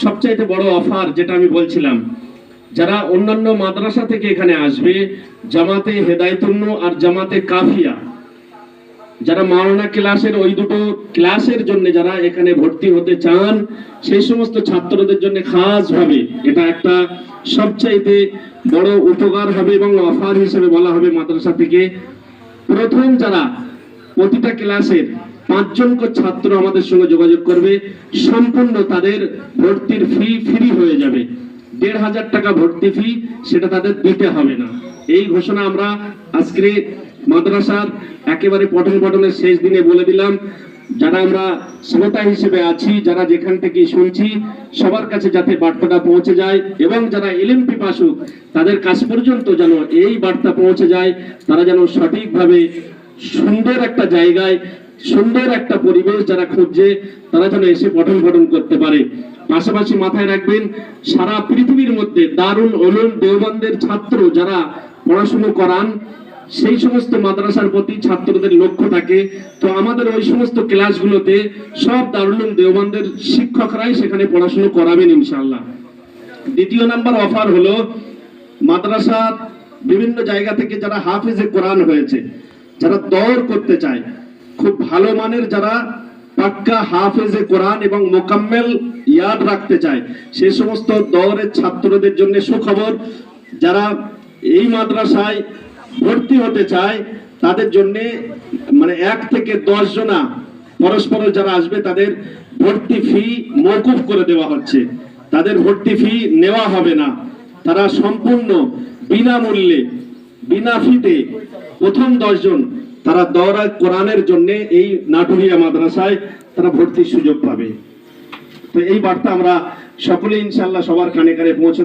সবচাইতে বড় অফার যেটা আমি বলছিলাম, যারা অন্যান্য মাদ্রাসা থেকে এখানে আসবে, জামাতে হেদায়েতুন আর জামাতে কাফিয়া, যারা মাওলানা ক্লাসের ওই দুটো ক্লাসের জন্য যারা এখানে ভর্তি হতে চান, সেই সমস্ত ছাত্রদের জন্য খাস ভাবে এটা একটা সবচাইতে বড় উপকার হবে এবং অফার হিসেবে বলা হবে মাদ্রাসা থেকে। প্রথম যারা প্রতিটা ক্লাসের 5 জন ছাত্র আমাদের সঙ্গে যোগাযোগ করবে, সম্পূর্ণ তাদের ভর্তির ফি ফ্রি হয়ে যাবে। 1500 টাকা ভর্তি ফি, সেটা তাদের দিতে হবে না। এই ঘোষণা আমরা আজকে মাদ্রাসার একেবারে পঠন পাঠনের শেষ দিনে বলে দিলাম। যারা আমরা শ্রোতা হিসেবে আছি, যারা যেখান থেকে শুনছি, সবার কাছে যাতে বার্তাটা পৌঁছে যায় এবং যারা ইলম পিপাসু তাদের কাছ পর্যন্ত যেন এই বার্তা পৌঁছে যায়, তারা যেন সঠিকভাবে সুন্দর একটা জায়গায়, সুন্দর একটা পরিবেশ যারা খুঁজছে, তারা যেন এসে পঠন পাঠন করতে পারে। পাশাপাশি মাথায় রাখবেন, সারা পৃথিবীর মধ্যে দারুল উলুম দেওবন্দের ছাত্র যারা পড়াশুনো করান, সেই সমস্ত মাদ্রাসার প্রতি ছাত্রদের লক্ষ্য থাকে। তো আমাদের ওই সমস্ত ক্লাসগুলোতে সব দারুল উলুম দেওবন্দের শিক্ষকরাই সেখানে পড়াশুনো করাবেন ইনশাআল্লাহ। দ্বিতীয় নাম্বার অফার হলো, মাদ্রাসার বিভিন্ন জায়গা থেকে যারা হাফেজে কোরআন হয়েছে, যারা দৌড় করতে চায়, খুব ভালো মানের যারা পাক্কা হাফেজে কোরআন এবং মোকাম্মেল ইয়াদ রাখতে চায়, সেই সমস্ত দৌড়ের ছাত্রদের জন্য সুখবর। যারা এই মাদ্রাসায় ভর্তি হতে চায় তাদের জন্য মানে 1 থেকে 10 জনা পরস্পর যারা আসবে তাদের ভর্তি ফি মওকুফ করে দেওয়া হচ্ছে। তাদের ভর্তি ফি নেওয়া হবে না, তারা সম্পূর্ণ বিনামূল্যে বিনা ফিতে প্রথম 10 জন তারা দৌড়া কোরআনের জন্য এই নাটুরিয়া মাদ্রাসায় তারা ভর্তির সুযোগ পাবে। তো এই বার্তা আমরা সকলে ইনশাআল্লাহ সবার কানে কানে পৌঁছে দেব।